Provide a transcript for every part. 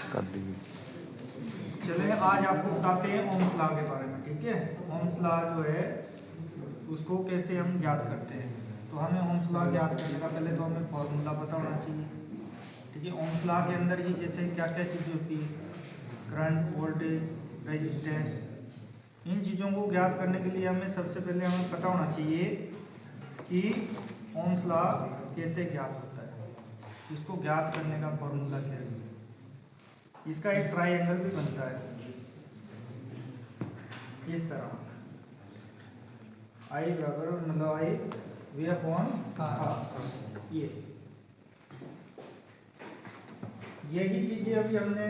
कर दीजिए। चलिए आज आपको बताते हैं ओम्स लॉ के बारे में। ठीक है, ओम्स लॉ जो है उसको कैसे हम ज्ञात करते हैं। तो हमें ओम्स लॉ ज्ञात करने का पहले तो हमें फॉर्मूला पता होना चाहिए। ठीक है, ओम्स लॉ के अंदर ही जैसे क्या क्या चीज़ें होती है, करंट, वोल्टेज, रेजिस्टेंस, इन चीज़ों को ज्ञात करने के लिए हमें सबसे पहले हमें पता होना चाहिए कि ओम्स लॉ कैसे ज्ञात होता है, इसको ज्ञात करने का फॉर्मूला क्या है। इसका एक ट्राइंगल भी बनता है इस तरह, आई बराबर मतलब आई वी अपॉन आर। यही चीजें अभी हमने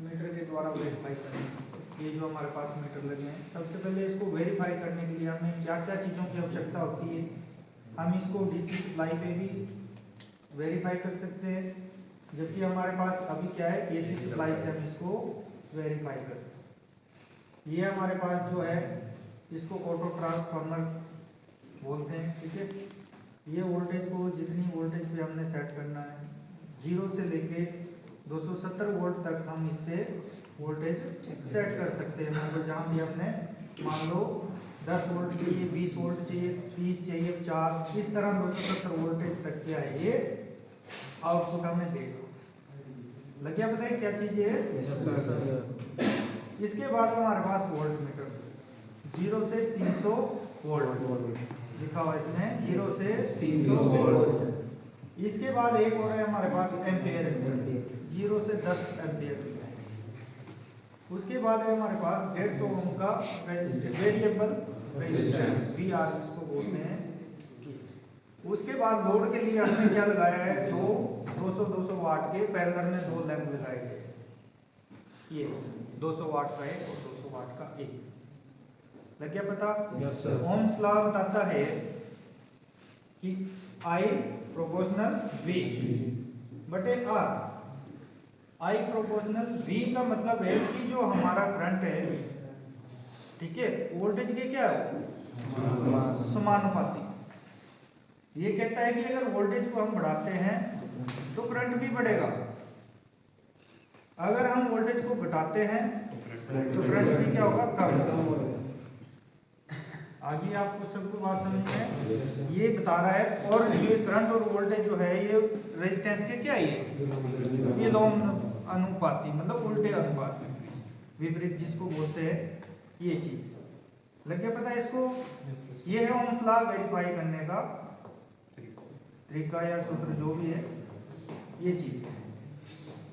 मीटर के द्वारा वेरीफाई करनी। ये जो हमारे पास मीटर लगे हैं, सबसे पहले इसको वेरीफाई करने के लिए हमें क्या क्या चीज़ों की आवश्यकता होती है। हम इसको डीसी सप्लाई पे भी वेरीफाई कर सकते हैं, जबकि हमारे पास अभी क्या है, एसी सप्लाई से हम इसको वेरीफाई करते हैं। ये हमारे पास जो है इसको ऑटो ट्रांसफार्मर बोलते हैं। ठीक है, ये वोल्टेज को जितनी वोल्टेज पे हमने सेट करना है, 0 से लेके 270 वोल्ट तक हम इससे वोल्टेज सेट कर सकते हैं। मतलब जहाँ भी हमने मान लो 10 वोल्ट चाहिए, 20 वोल्ट चाहिए, 30 चाहिए, 50, इस तरह 270 वोल्टेज तक क्या है ये आउटपुट हमें देगा। लग गया बताइए क्या चीज़ है। इसके बाद हमारे पास वोल्ट मीटर 0 से 300 वोल्ट लिखा हुआ इसमें, 0 से 300 वोल्ट। इसके बाद एक और है हमारे पास एम्पियर, 0 से 10 एम्पियर। उसके बाद है हमारे पास 150 ओम का रेजिस्टेंस, वेरिएबल रेजिस्टेंस VR इसको बोलते हैं। उसके बाद लोड के लिए हमने क्या लगाया है, 200 वाट के पैरेलल में 2 लैंप लगाए गए। ये 200 वाट का एक और 200 वाट का एक। लग गया पता। Yes sir. ओम्स लॉ बताता है कि I प्रोपोर्शनल V बटे R। I प्रोपोर्शनल V का मतलब है कि जो हमारा करंट है, ठीक है, वोल्टेज के क्या है, समानुपाती। ये कहता है कि अगर वोल्टेज को हम बढ़ाते हैं तो करंट भी बढ़ेगा, अगर हम वोल्टेज को घटाते हैं तो करंट भी क्या होगा, कम। आगे आपको सबको बात समझ में ये बता रहा है। और ये करंट और वोल्टेज जो है ये रेजिस्टेंस के क्या है, ये लॉ अनुपाती, मतलब उल्टे अनुपात में, विपरीत जिसको बोलते हैं, ये चीज लग गया पता है इसको। ये है ओम्स लॉ वेरीफाई करने का तरीका या सूत्र जो भी है। ये चीज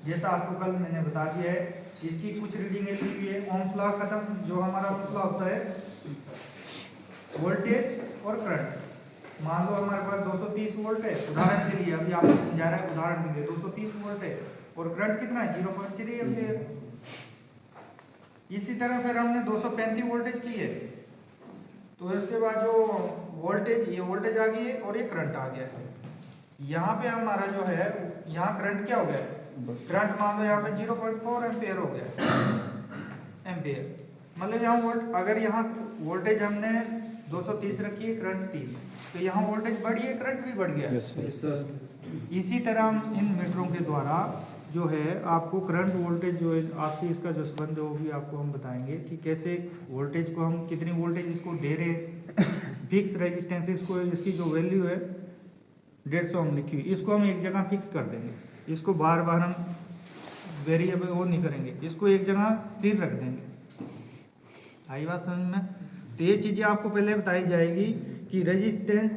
जैसा आपको कल मैंने बता दिया है, इसकी कुछ रीडिंग ली हुई है। ओम्स लॉ खत्म, जो हमारा ओम्स लॉ होता है वोल्टेज और करंट। मान लो हमारे पास 230 वोल्ट है, उदाहरण के लिए अभी आपको समझा रहा है, उदाहरण के लिए 230 वोल्ट है और करंट कितना है, 0.3 एम्पीयर। इसी तरह फिर हमने 235 वोल्टेज की है, तो इसके बाद जो वोल्टेज, ये वोल्टेज आ गई है और ये करंट आ गया है। यहाँ पे हमारा जो है, यहाँ करंट क्या हो गया, करंट मान लो यहाँ पे 0.4 एम्पीयर हो गया एम्पीयर। मतलब यहाँ वोल्ट, अगर यहाँ वोल्टेज हमने 230 रखी है, करंट 30, तो यहाँ वोल्टेज बढ़ी है, करंट भी बढ़ गया। इसी तरह हम इन मीटरों के द्वारा जो है आपको करंट वोल्टेज जो है आपसे इसका जो संबंध है वो भी आपको हम बताएंगे कि कैसे वोल्टेज को हम कितनी वोल्टेज इसको दे रहे हैं। फिक्स रेजिस्टेंस इसको, इसकी जो वैल्यू है 150 ओम लिखी हुई, इसको हम एक जगह फिक्स कर देंगे। इसको बार बार हम वेरिएबल वो नहीं करेंगे, इसको एक जगह स्थिर रख देंगे। आई बात समझ में। तो ये चीज़ें आपको पहले बताई जाएगी कि रेजिस्टेंस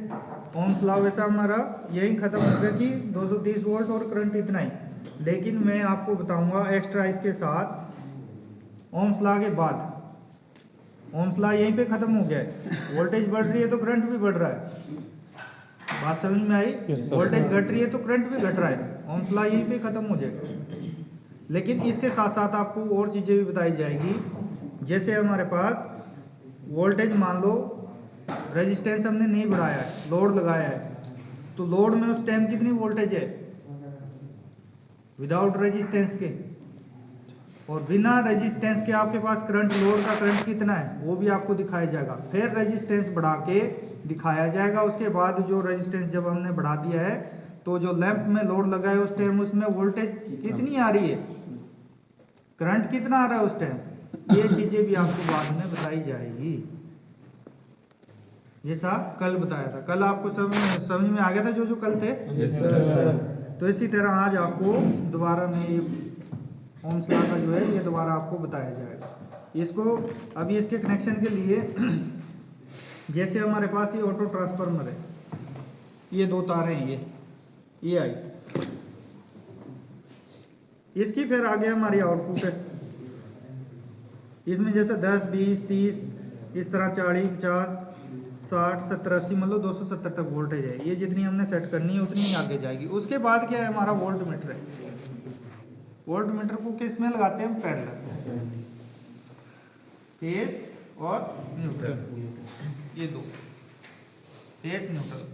ओम्स लॉ वैसा हमारा यही खत्म हो गया कि 230 वोल्ट और करंट इतना ही। लेकिन मैं आपको बताऊंगा एक्स्ट्रा इसके साथ ओम्स लॉ के बाद। ओम्स लॉ यहीं पे खत्म हो गया है, वोल्टेज बढ़ रही है तो करंट भी बढ़ रहा है। बात समझ में आई। वोल्टेज घट रही है तो करंट भी घट रहा है, ओम्स लॉ यहीं पे खत्म हो जाएगा। लेकिन इसके साथ साथ आपको और चीज़ें भी बताई जाएगी, जैसे हमारे पास वोल्टेज मान लो रेजिस्टेंस हमने नहीं बढ़ाया है, लोड लगाया है, तो लोड में उस टाइम कितनी वोल्टेज है विदाउट रेजिस्टेंस के, और बिना रेजिस्टेंस के आपके पास करंट, लोड का करंट कितना है वो भी आपको दिखाया जाएगा। फिर रेजिस्टेंस बढ़ा के दिखाया जाएगा। उसके बाद जो रेजिस्टेंस जब हमने बढ़ा दिया है तो जो लैंप में लोड लगा है उस टाइम उसमें वोल्टेज कितनी आ रही है, करंट कितना आ रहा है उस टाइम, ये चीजें भी आपको बाद में बताई जाएगी, जैसा कल बताया था। कल आपको समझ में आ गया था जो जो कल थे। Yes sir. तो इसी तरह आज आपको दोबारा में ये ओम्स लॉ का जो है ये दोबारा आपको बताया जाएगा। इसको अभी इसके कनेक्शन के लिए जैसे हमारे पास ये ऑटो ट्रांसफार्मर है, ये दो तारें हैं, ये आई, इसकी फिर आगे हमारी आउटपुट है, इसमें जैसे 10 20 30 इस तरह 40 50 60 70 80 मतलब 270 तक वोल्टेज है। ये जितनी हमने सेट करनी है उतनी ही आगे जाएगी। उसके बाद क्या है, हमारा वोल्ट मीटर है। वोल्ट मीटर को किस में लगाते हैं, पैरेलल, फेज और न्यूट्रल, ये दो, फेज न्यूट्रल।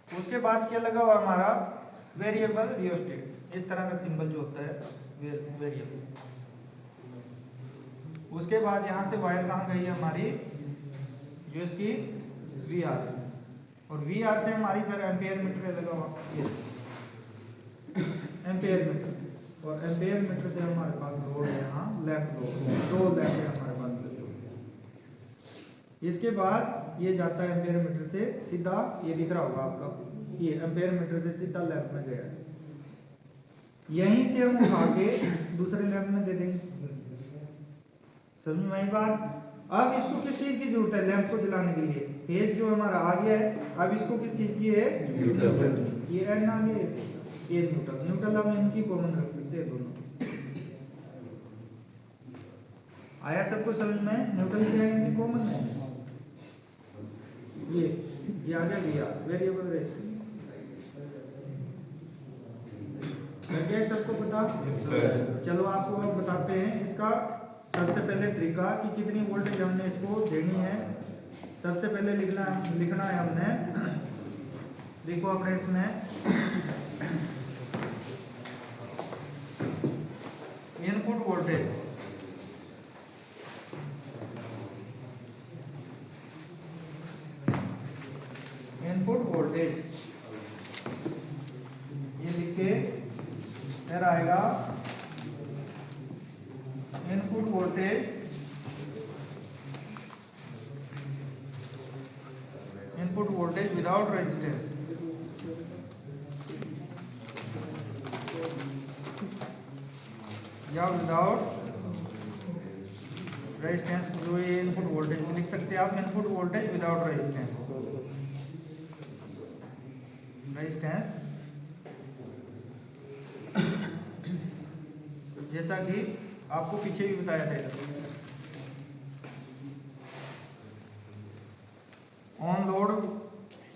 उसके बाद क्या लगा हुआ हमारा वेरिएबल रियोस्टेट, इस तरह का सिंबल जो होता है वेरिएबल। उसके बाद यहाँ से वायर कहाँ गई है हमारी, जो इसकी वी आर, और वी आर से हमारी फिर एम्पेयर मीटर लगा हुआ, एम्पेयर मीटर, और एम्पेयर मीटर से हमारे पास लोड है यहाँ लैंप लोड, दो लैंप है हमारे पास लगे हुए। इसके बाद ये जाता है एम्पेयर मीटर से सीधा, ये दिख रहा होगा आपका, ये एम्पेयर मीटर से सीधा लैंप में गया, यहीं से हम उठा के दूसरे लैंप में दे देंगे। समझ में आई बात। अब इसको किस चीज की जरूरत है, लैंप को जलाने के लिए, फेज जो हमारा आ गया है, अब इसको किस चीज की है, न्यूट्रल। ये एंड आ गए, ये न्यूट्रल, न्यूट्रल हम इनकी कॉमन रख सकते हैं दोनों। आया सबको समझ में, न्यूट्रल क्या है इनकी कॉमन है, ये आ गया वेरिएबल रेजिस्टेंस। लग गया सबको पता। चलो आपको अब बताते हैं इसका सबसे पहले तरीका कि कितनी वोल्टेज हमने इसको देनी है। सबसे पहले लिखना है हमने, देखो अपने इसमें इनपुट वोल्टेज, इनपुट वोल्टेज ये लिख के फिर आएगा input voltage, input voltage without resistance, या विदाउट रेजिस्टेंस, जो ये इनपुट वोल्टेज लिख सकते हैं आप, input voltage without resistance, resistance जैसा कि आपको पीछे भी बताया था, on load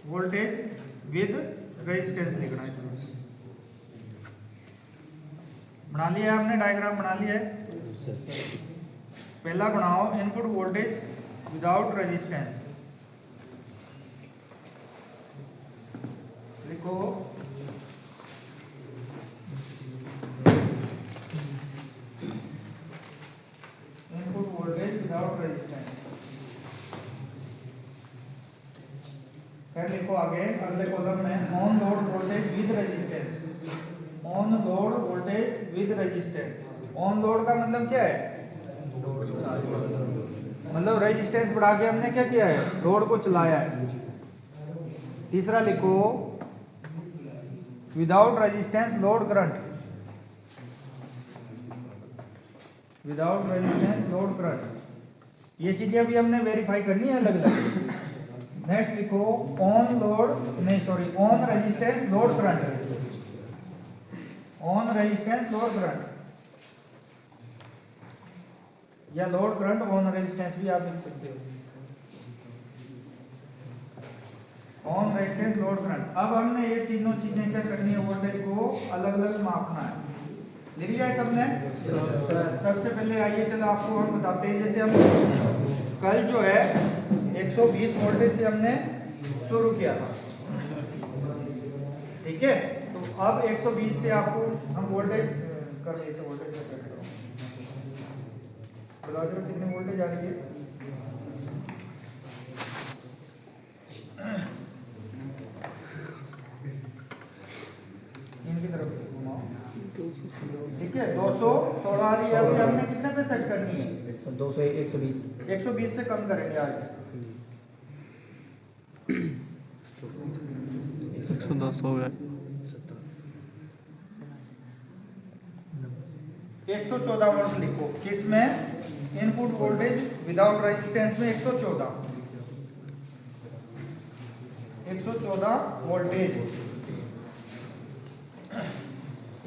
voltage with resistance लिखना है इसमें। बना लिया है आपने, डायग्राम बना लिया है। पहला बनाओ इनपुट वोल्टेज विदाउट रेजिस्टेंस, लिखो इनपुट वोल्टेज विदाउट रेजिस्टेंस। फिर लिखो आगे अगले कॉलम में on load voltage with resistance, on load voltage with resistance. On load का मतलब क्या है, मतलब रेजिस्टेंस बढ़ा के हमने क्या किया है, लोड को चलाया है। तीसरा लिखो without resistance load current, without resistance load current. ये चीजें अभी हमने वेरीफाई करनी है अलग अलग। नेक्स्ट लिखो ऑन लोड, नहीं sorry, on resistance load current, on resistance load current, या लोड करंट ऑन रेजिस्टेंस भी आप लिख सकते हो, ऑन रेजिस्टेंस लोड करंट। अब हमने ये तीनों चीजें क्या करनी है, वोल्टेज को अलग अलग मापना है। लिख लिया है सबने। सबसे पहले आइए चलो आपको हम बताते हैं, जैसे हम कल जो है 120 वोल्टेज से हमने शुरू किया था, ठीक है। तो अब 120 से आपको हम वोल्टेज कर लिए, वोल्टेज कितनी वोल्टेज आ रही है, इनकी तरफ से घुमाओ, ठीक है 216 वाली अभी हमने कितने पे सेट करनी है 200 120 120 से कम करेंगे आज 110 हो गया 114 वोल्ट लिखो किसमें इनपुट वोल्टेज विदाउट रेजिस्टेंस में 114 वोल्टेज।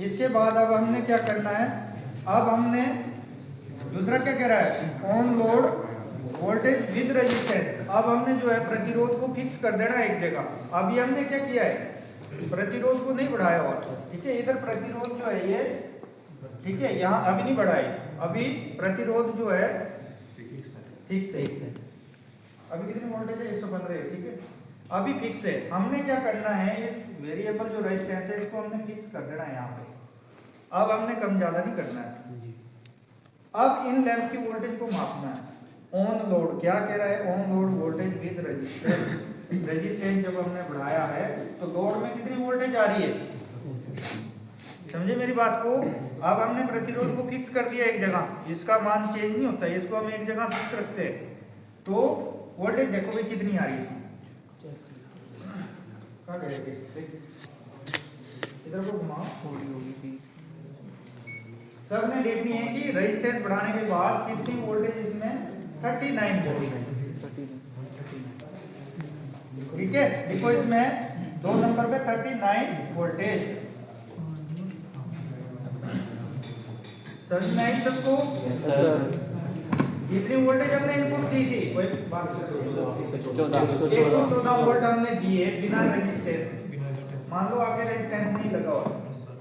इसके बाद अब हमने क्या करना है, अब हमने दूसरा क्या कह रहा है on load voltage with resistance. अब हमने जो है प्रतिरोध को फिक्स कर देना है एक जगह। अभी हमने क्या किया है प्रतिरोध को नहीं बढ़ाया और ठीक है इधर प्रतिरोध जो है ये ठीक है यहाँ अभी नहीं बढ़ाए, अभी प्रतिरोध जो है फिक्स है। अभी कितनी वोल्टेज है 115 है ठीक है अभी फिक्स है। हमने क्या करना है इस वेरिएबल जो रेजिस्टेंस है इसको हमने फिक्स कर देना है यहाँ पे। अब हमने कम ज्यादा नहीं करना है। अब इन लैंप की वोल्टेज को मापना है ऑन लोड। क्या कह रहा है on load voltage with resistance. Resistance जब हमने बढ़ाया है तो लोड में कितनी वोल्टेज आ रही है, समझे मेरी बात को। अब हमने प्रतिरोध को फिक्स कर दिया एक जगह, इसका मान चेंज नहीं होता है, इसको हम एक जगह फिक्स रखते हैं। तो वोल्टेज देखो भाई कितनी आ रही है इसमें, इधर को घुमाओ। सब ने देखनी है कि रेजिस्टेंस बढ़ाने के बाद कितनी वोल्टेज इसमें 39 वोल्ट ठीक है। देखो इसमें 2 नंबर पे 39 वोल्टेज। समझ में आई सबको। इतनी वोल्टेज हमने इनपुट दी थी, कोई बात 114 वोल्ट हमने दिए बिना रेजिस्टेंस। मान लो आगे रेजिस्टेंस नहीं लगा हुआ,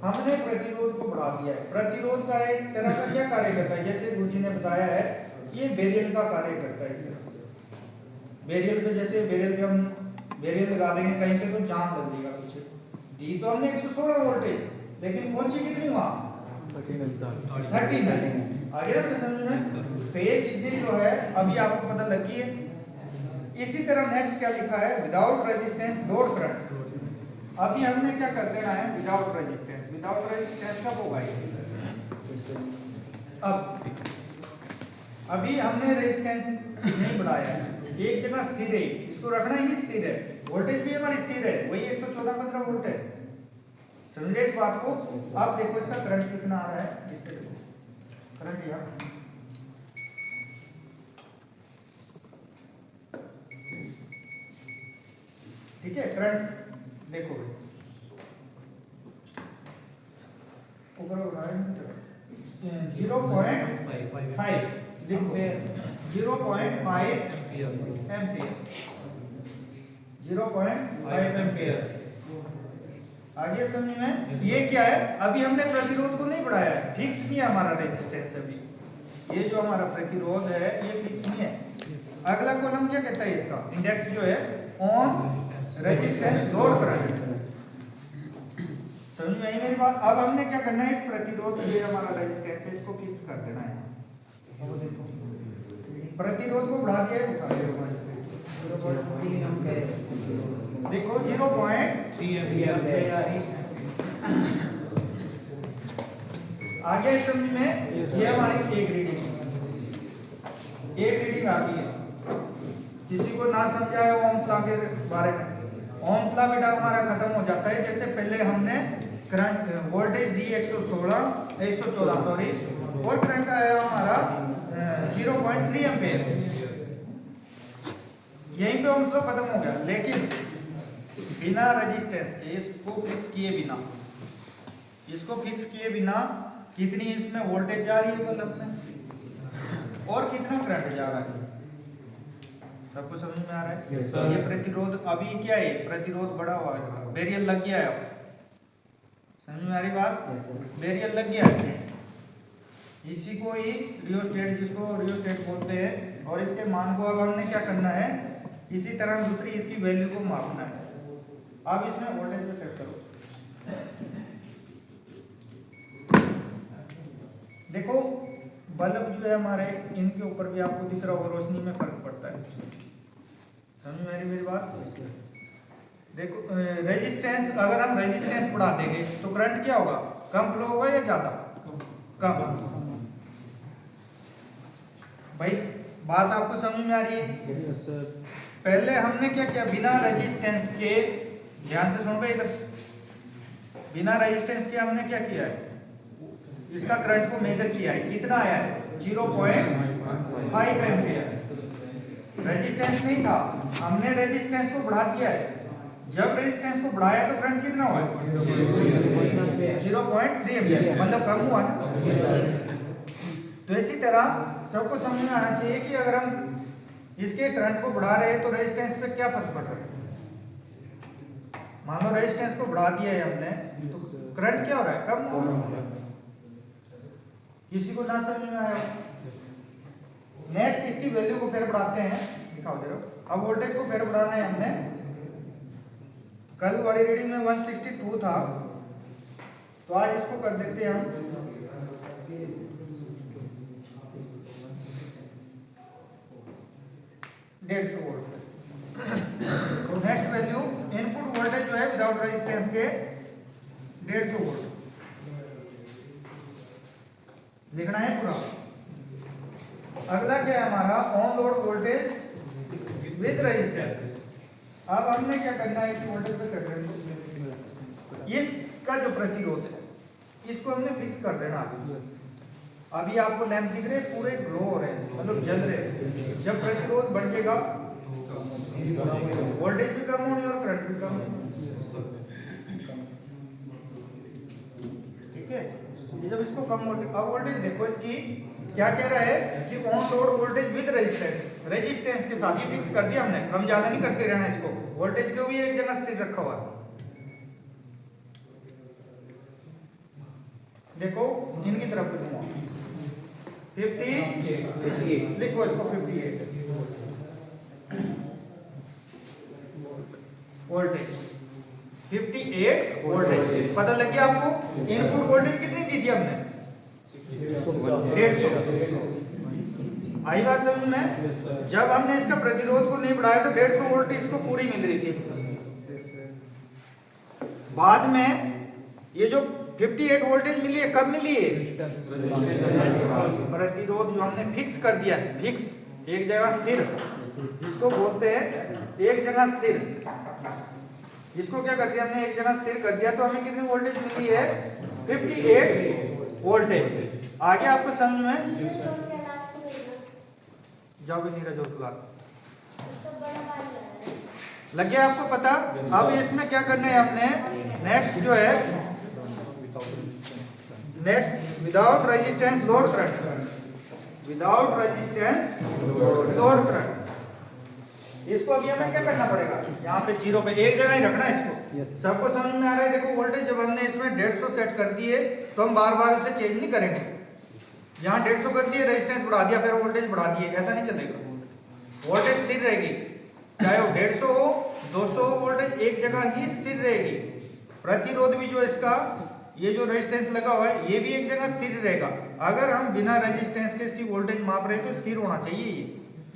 हमने प्रतिरोध को बढ़ा दिया है। प्रतिरोध का एक तरह का क्या कार्य करता है, जैसे गुरुजी ने बताया है ये बेरियल का कार्य करता है। बेरियल पे जैसे बेरियल पे हम बेरियल लगा देंगे कहीं पे तो जाम लग जाएगा कुछ। दी तो हमने 116 वोल्टेज लेकिन पहुंची कितनी वहां 39। आगे ना समझ में। तो ये चीजें जो है अभी आपको पता लगी है। इसी तरह नेक्स्ट क्या लिखा है विदाउट रेजिस्टेंस लोड करंट। अभी हमने क्या कर देना है विदाउट रेजिस्टेंस। विदाउट रेजिस्टेंस कब होगा अब अभी हमने रेजिस्टेंस नहीं बढ़ाया है, एक जगह स्थिर है, इसको रखना ही स्थिर है। वोल्टेज भी हमारी स्थिर है, वही 114-15 वोल्ट है। समझे इस बात को। अब देखो इसका करंट कितना आ रहा है, इससे देखो करंट यहाँ ठीक है। करंट देखो ऊपर उठाए 0.5 देखो 0.5 एम्पियर 0.5 एम्पियर। आगे समझ में। ये क्या है अभी हमने प्रतिरोध को नहीं बढ़ाया है, फिक्स किया हमारा रेजिस्टेंस। अभी ये जो हमारा प्रतिरोध है ये फिक्स नहीं है। अगला कॉलम क्या कहता है इसका इंडेक्स जो है ऑन रेजिस्टेंस लोड करंट। समझ में आई मेरी बात। अब हमने क्या करना है इस प्रतिरोध ये हमारा रेजिस्टेंस है इसको फिक्स कर देना है। प्रतिरोध को बढ़ा के देखो 0.3 आगे समझ में। ये हमारी एक रीडिंग आ गई है। किसी को ना समझा है ओम्स लॉ के बारे में, ओम्स लॉ बेटा हमारा खत्म हो जाता है। जैसे पहले हमने करंट वोल्टेज दी 114 सॉरी और करंट आया हमारा 0.3 एम्पीयर। यहीं पे ओम्स लॉ खत्म हो गया। लेकिन बिना रेजिस्टेंस के इसको फिक्स किए बिना कितनी इसमें वोल्टेज जा रही है बल्ब में और कितना करंट जा रहा है, सबको समझ में आ रहा है। ये प्रतिरोध अभी क्या है प्रतिरोध बढ़ा हुआ है, इसका बेरियल लग गया है। समझ में आ रही बात। बेरियल लग गया है, इसी को ही रियोस्टेट जिसको रियोस्टेट बोलते हैं। और इसके मान को अब हमने क्या करना है इसी तरह दूसरी इसकी वैल्यू को मापना है। अब इसमें वोल्टेज पे सेट करो। देखो बल्ब जो है हमारे इनके ऊपर भी आपको दिख रहा होगा रोशनी में फर्क पड़ता है। समझ में आ रही मेरी बात। देखो रेजिस्टेंस अगर हम रेजिस्टेंस बढ़ा देंगे तो करंट क्या होगा कम फ्लो होगा या ज्यादा? कम। भाई बात आपको समझ में आ रही है? पहले हमने क्या किया, बिना रेजिस्टेंस के, ध्यान से सुनो भाई इधर, बिना रेजिस्टेंस के हमने क्या किया है, इसका करंट को मेजर किया है, कितना आया है 0.5 एम्पियर। रेजिस्टेंस नहीं था, हमने रेजिस्टेंस को बढ़ा दिया है, जब रेजिस्टेंस को बढ़ाया तो करंट कितना हुआ, 0.3 एम्पियर, मतलब कम हुआ ना। तो इसी तरह सबको समझ में आना चाहिए कि अगर हम इसके करंट को बढ़ा रहे हैं तो रेजिस्टेंस पे क्या फर्क पड़ रहा है। मान लो रेजिस्टेंस को बढ़ा दिया है हमने, तो करंट क्या हो रहा है, कम हो रहा है। किसी को ना समझ में आया? नेक्स्ट इसकी वैल्यू को फिर बढ़ाते हैं, दिखाओ जरा। अब वोल्टेज को फिर बढ़ाना है हमने, कल वाली रीडिंग में 162 था, तो आज इसको कर देते हैं हम 150 वोल्ट। तो नेक्स्ट वैल्यू इनपुट वोल्टेज जो है विदाउट रेजिस्टेंस के 150 वोल्ट लिखना है पूरा। अगला क्या है हमारा, on load voltage with resistance. अब हमने क्या करना है, इस वोल्टेज पे सेट करना, इसका जो प्रतिरोध है इसको हमने फिक्स कर देना। अभी आपको लैंप दिख रहे पूरे ग्लो हो रहे हैं, मतलब जल रहे हैं। जब प्रतिरोध बढ़ जाएगा वोल्टेज भी कम होनी और करंट भी कम होनी, ठीक है। जब इसको कम वोल्टेज, अब वोल्टेज देखो इसकी क्या कह रहा है कि on load voltage with resistance, resistance के साथ ये फिक्स कर दिया हमने, कम ज्यादा नहीं करते रहना इसको, वोल्टेज को भी एक जगह स्थिर रखा हुआ है। देखो इनकी तरफ देखो 50 लिखो इसको 58 वोल्टेज, 58 वोल्टेज। पता लग गया आपको इनपुट वोल्टेज कितनी दी थी हमने, 150। आई बात समझ में? जब हमने इसका प्रतिरोध को नहीं बढ़ाया तो 150 वोल्ट इसको पूरी मिल रही थी। बाद में ये जो 58 वोल्टेज मिली है, कब मिली है, प्रतिरोध जो हमने फिक्स कर दिया, फिक्स एक जगह स्थिर, इसको बोलते हैं एक जगह स्थिर। इसको क्या कर दिया हमने, एक जगह स्थिर कर दिया, तो हमें कितनी वोल्टेज मिली है, 58 वोल्टेज। आगे आपको समझ में जाओ भी नीरज और क्लास लग गया आपको पता। अब इसमें क्या करना है हमने, नेक्स्ट जो है, next without resistance load current, without resistance load current. इसको अभी हमें क्या करना पड़ेगा, यहाँ पे 0 पे एक जगह ही रखना है इसको। सबको समझ में आ रहा है? देखो वोल्टेज जब हमने इसमें 150 सेट कर दिए तो हम बार बार उसे चेंज नहीं करेंगे। यहाँ 150 कर दिए, रेजिस्टेंस बढ़ा दिया, फिर वोल्टेज बढ़ा दिए, ऐसा नहीं चलेगा। वोल्टेज स्थिर रहेगी, चाहे वो 150 हो 200 वोल्टेज एक जगह ही स्थिर रहेगी। प्रतिरोध भी जो इसका, ये जो रेजिस्टेंस लगा हुआ है, ये भी एक जगह स्थिर रहेगा। अगर हम बिना रेजिस्टेंस के इसकी वोल्टेज माप रहे तो स्थिर होना चाहिए।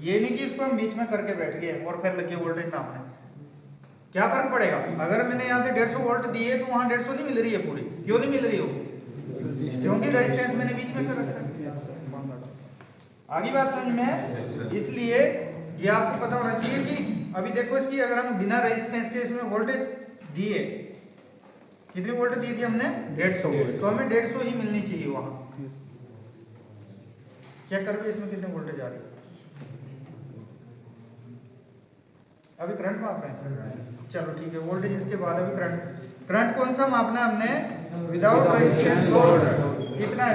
ये नहीं कि इसको हम बीच में करके बैठ गए और फिर लगे वोल्टेज नापने, क्या फर्क पड़ेगा। अगर मैंने यहाँ से 150 वोल्ट दिए तो वहाँ 150 नहीं मिल रही है पूरी, क्यों नहीं मिल रही हो, क्योंकि रेजिस्टेंस मैंने बीच में कर रखा है। आगे बात समझ में? इसलिए ये आपको पता होना चाहिए कि अभी देखो इसकी, अगर हम बिना रेजिस्टेंस के इसमें वोल्टेज दिए, कितनी वोल्ट दी थी हमने, 150, तो हमें 150 ही मिलनी चाहिए वहां। चेक करो इसमें कितने वोल्टेज आ रही है। अभी करंट माप रहे हैं, चलो ठीक है, वोल्टेज इसके बाद अभी करंट कौन सा मापना है हमने, विदाउट रेजिस्टेंस लोड कितना है,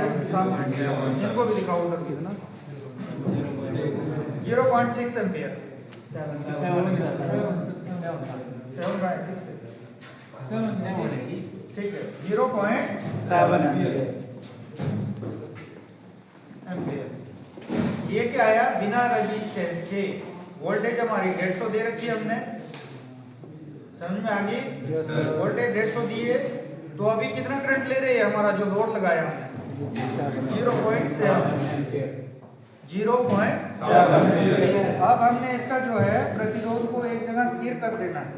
इनको भी दिखाओ उधर कितना, 0.6 एम्पियर, 7/6 ठीक है, 0.7 एम्पियर। ये क्या आया, बिना रेजिस्टेंस के वोल्टेज हमारी 150 दे रखी है हमने, समझ में आ गई। वोल्टेज 150 दिए तो अभी कितना करंट ले रही है, हमारा जो लोड लगाया हमने 0.7। अब हमने इसका जो है प्रतिरोध को एक जगह स्थिर कर देना है।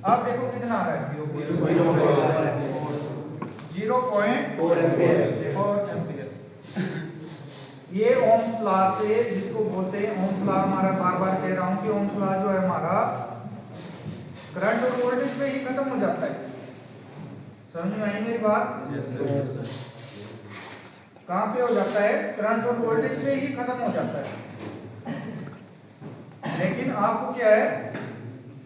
अब देखो कितना आ रहा है, 0.4 एम्पियर। ये ओम्स लॉ से, जिसको बोलते हैं ओम्स लॉ, हमारा बार बार कह रहा हूं कि ओम्स लॉ जो है हमारा करंट और वोल्टेज पे ही खत्म हो जाता है। समझ में आई मेरी बात? Yes sir. कहाँ पे हो जाता है? करंट और वोल्टेज पे ही खत्म हो जाता है। लेकिन आपको क्या है,